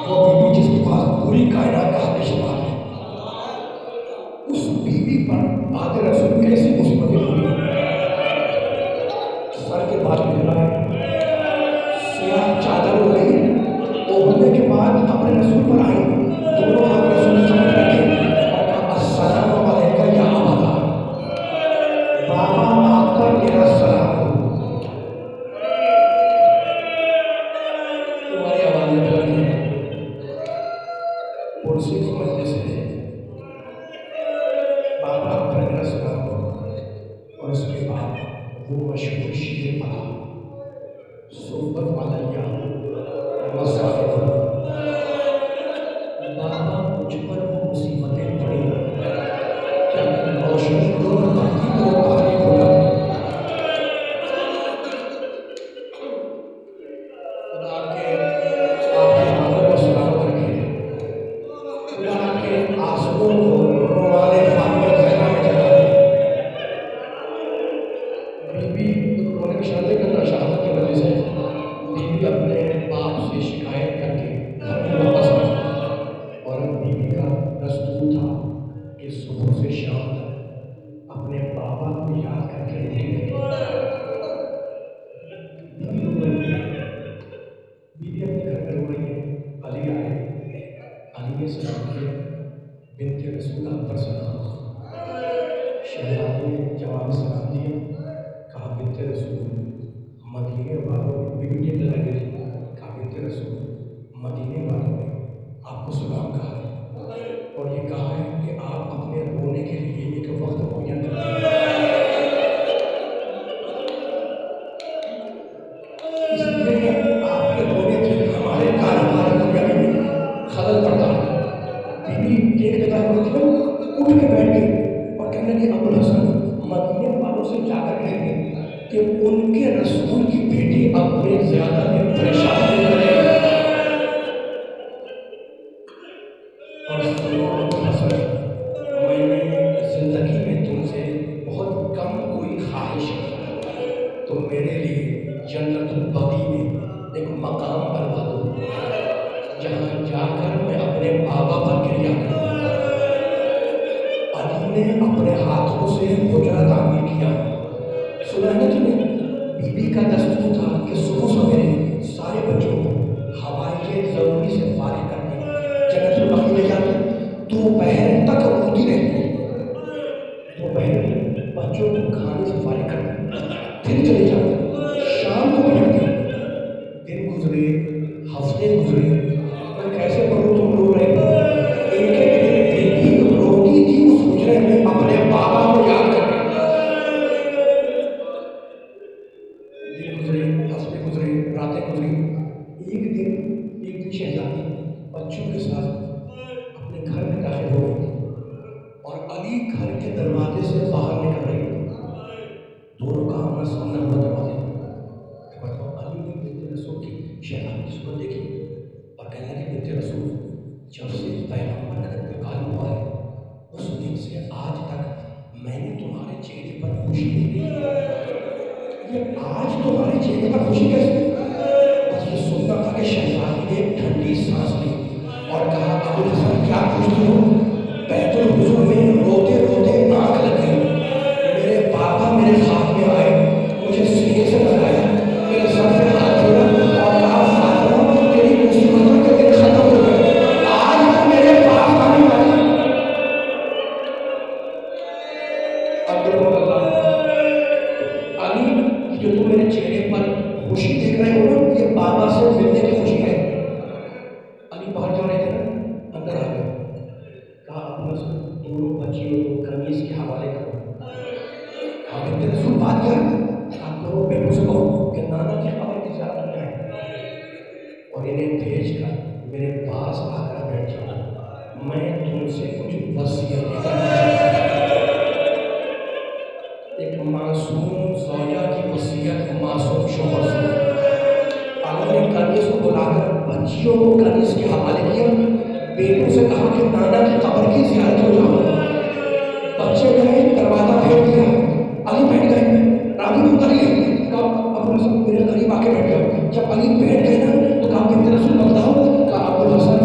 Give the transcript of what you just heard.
وہ بیوی جس کے پاس پوری کائنات کا حق شمار ہے، اس بیوی پر بات رسول کیسی مصیبتیں ہوئی؟ سر کے بعد مل رہا ہے، سیاہ چادر ہو گئی، اوڑھنے کے بعد اپنے رسول پر آئی، دونوں ہاتھ رسول کے سامنے رکھے اور کہا السلام علیکم یا ابا، بابا آپ پر میرا سلام ہو۔ تمہاری آوازیں بلند ہیں، پڑوسی کی مجلس ہے، بابا آپ پر میرا سلام ہو۔ اور اس کے بعد وہ مشہور شعر پڑھا، صحبت علیہ مصائب، بابا مجھ پر وہ مصیبتیں پڑی کیا روشنی دور کرتی تو وہ تاریخ ہو جاتی۔ خدا کے آپ کے ہاتھوں کو سلامت رکھے، خدا کے آنسوؤں کو رومال فاطمہ زہرا میں جگہ دے۔ بیوی رونے کی شہادت کرنا شہادت کی وجہ سے بیوی اپنے باپ سے شکایت کر کے گھر میں واپس آئی، اور بیوی کا دستور تھا کہ صبح سے شام تک اپنے بابا کو یاد کر کے روتی رہی۔ بیوی اپنے گھر میں رو رہی ہے، علی آئے، علی نے سلام کیا، بنت رسول آپ پر سلام۔ شہزادے نے جواب میں سلام دیا، کہا بنت رسول مدینے والوں نے، بیوی نے لگا دی، کہا بنت رسول مدینے والوں نے آپ کو سلام کہا ہے اور یہ کہا ہے کہ آپ اپنے رونے کے لیے ایک وقت معین کرتے ہیں، اس لیے آپ کے رونے سے ہمارے کاروبار میں خلل پڑتا ہے۔ بیوی ایک جگہ ہوتی ہے، اٹھ کے بیٹھ گئی اور کہنے لگی ابو الحسن مدینے والوں سے جا کر کہیں گے کہ ان کے رسول کی بیٹی اپنے زیادہ میں پریشان نہیں کرے، اور ابو الحسن میں نے زندگی میں تم سے بہت کم کوئی خواہش ہے، تو میرے لیے جنت البقیع میں ایک مقام بنوا دو جہاں جا کر میں اپنے بابا پر کریا کروں۔ علی نے اپنے ہاتھوں سے حجرہ تعمیر کیا۔ سلیمان جی نے بیوی کا دستور تھا کہ صبح سویرے سارے بچوں کو ہوائیں ضروری سے فارغ کر کے جنت البقیع لے جاتے، دوپہر تک روتی رہتی، دوپہر میں بچوں کو کھانے سے فارغ کرتے پھر چلے جاتے، شام کو بیٹھتے، دن گزرے ہفتے گزرے، میں کیسے پڑھوں تم رو رہے ہو؟ ایک ایک دن بیٹی روتی تھی اس حجرے میں اپنے بابا کو یاد کر کے، دن گزرے ہفتے گزرے راتیں گزری، ایک دن شہزادی بچوں کے ساتھ اپنے گھر میں داخل ہو رہی تھی اور علی گھر کے دروازے سے باہر نکل رہی تھی، دونوں کا آمنا سامنا ہوا دروازے پر۔ علی نے بنت رسول کی شہزادی کی صورت دیکھی اور کہنے لگے بنت رسول جب سے پیغمبر کا انتقال ہوا ہے اس دن سے آج تک میں نے تمہارے چہرے پر خوشی نہیں دیکھی، یہ آج تمہارے چہرے پر خوشی کیسے؟ بس یہ سننا تھا کہ شہزادی نے ایک ٹھنڈی سانس لی اور کہا ابو الحسن کیا پوچھتے ہو؟ بیت الحضور میں روتے روتے آنکھ لگ گئی، میرے بابا میرے خواب میں آئے، مجھے سینے سے لگایا، میرے سر پہ ہاتھ پھیرا اور کہا فاطمہ تیری مصیبتوں کے دن ختم ہو گئے، آج تک میرے پاس آنے والی علی جو تم میرے چہرے پر خوشی دیکھ رہے ہو نا، یہ بابا سے ملنے کی خوشی ہے۔ علی باہر جا رہے تھے نا، اندر آ گئے، کہا ابو الحسن دونوں بچیوں کو قمیص کے حوالے کرو، کہا بنت رسول بات کیا ہے؟ آپ دونوں بیٹوں سے کہو کہ نانا کی خبر کی زیادہ نہ ہے اور انہیں بھیج کر میرے پاس آ کر بیٹھ جاؤ، میں تم سے کچھ وصیت کرنا چاہتا ہوں۔ ایک معصوم زوجہ کی وصیت معصوم شوہر سے۔ علی نے کنیز کو بلا کر بچیوں کو کنیز کے حوالے کیا، بیٹوں سے کہا کہ نانا کی قبر کی زیارت ہو جاؤ۔ بچے گئے، دروازہ پھیر دیا، علی بیٹھ گئے، راوی میں اتر گئے، کہا ابو الحسن میرے قریب آ کے بیٹھ جاؤ۔ جب علی بیٹھ گئے نا تو کہا بنت رسول بتاؤ، کہا ابو الحسن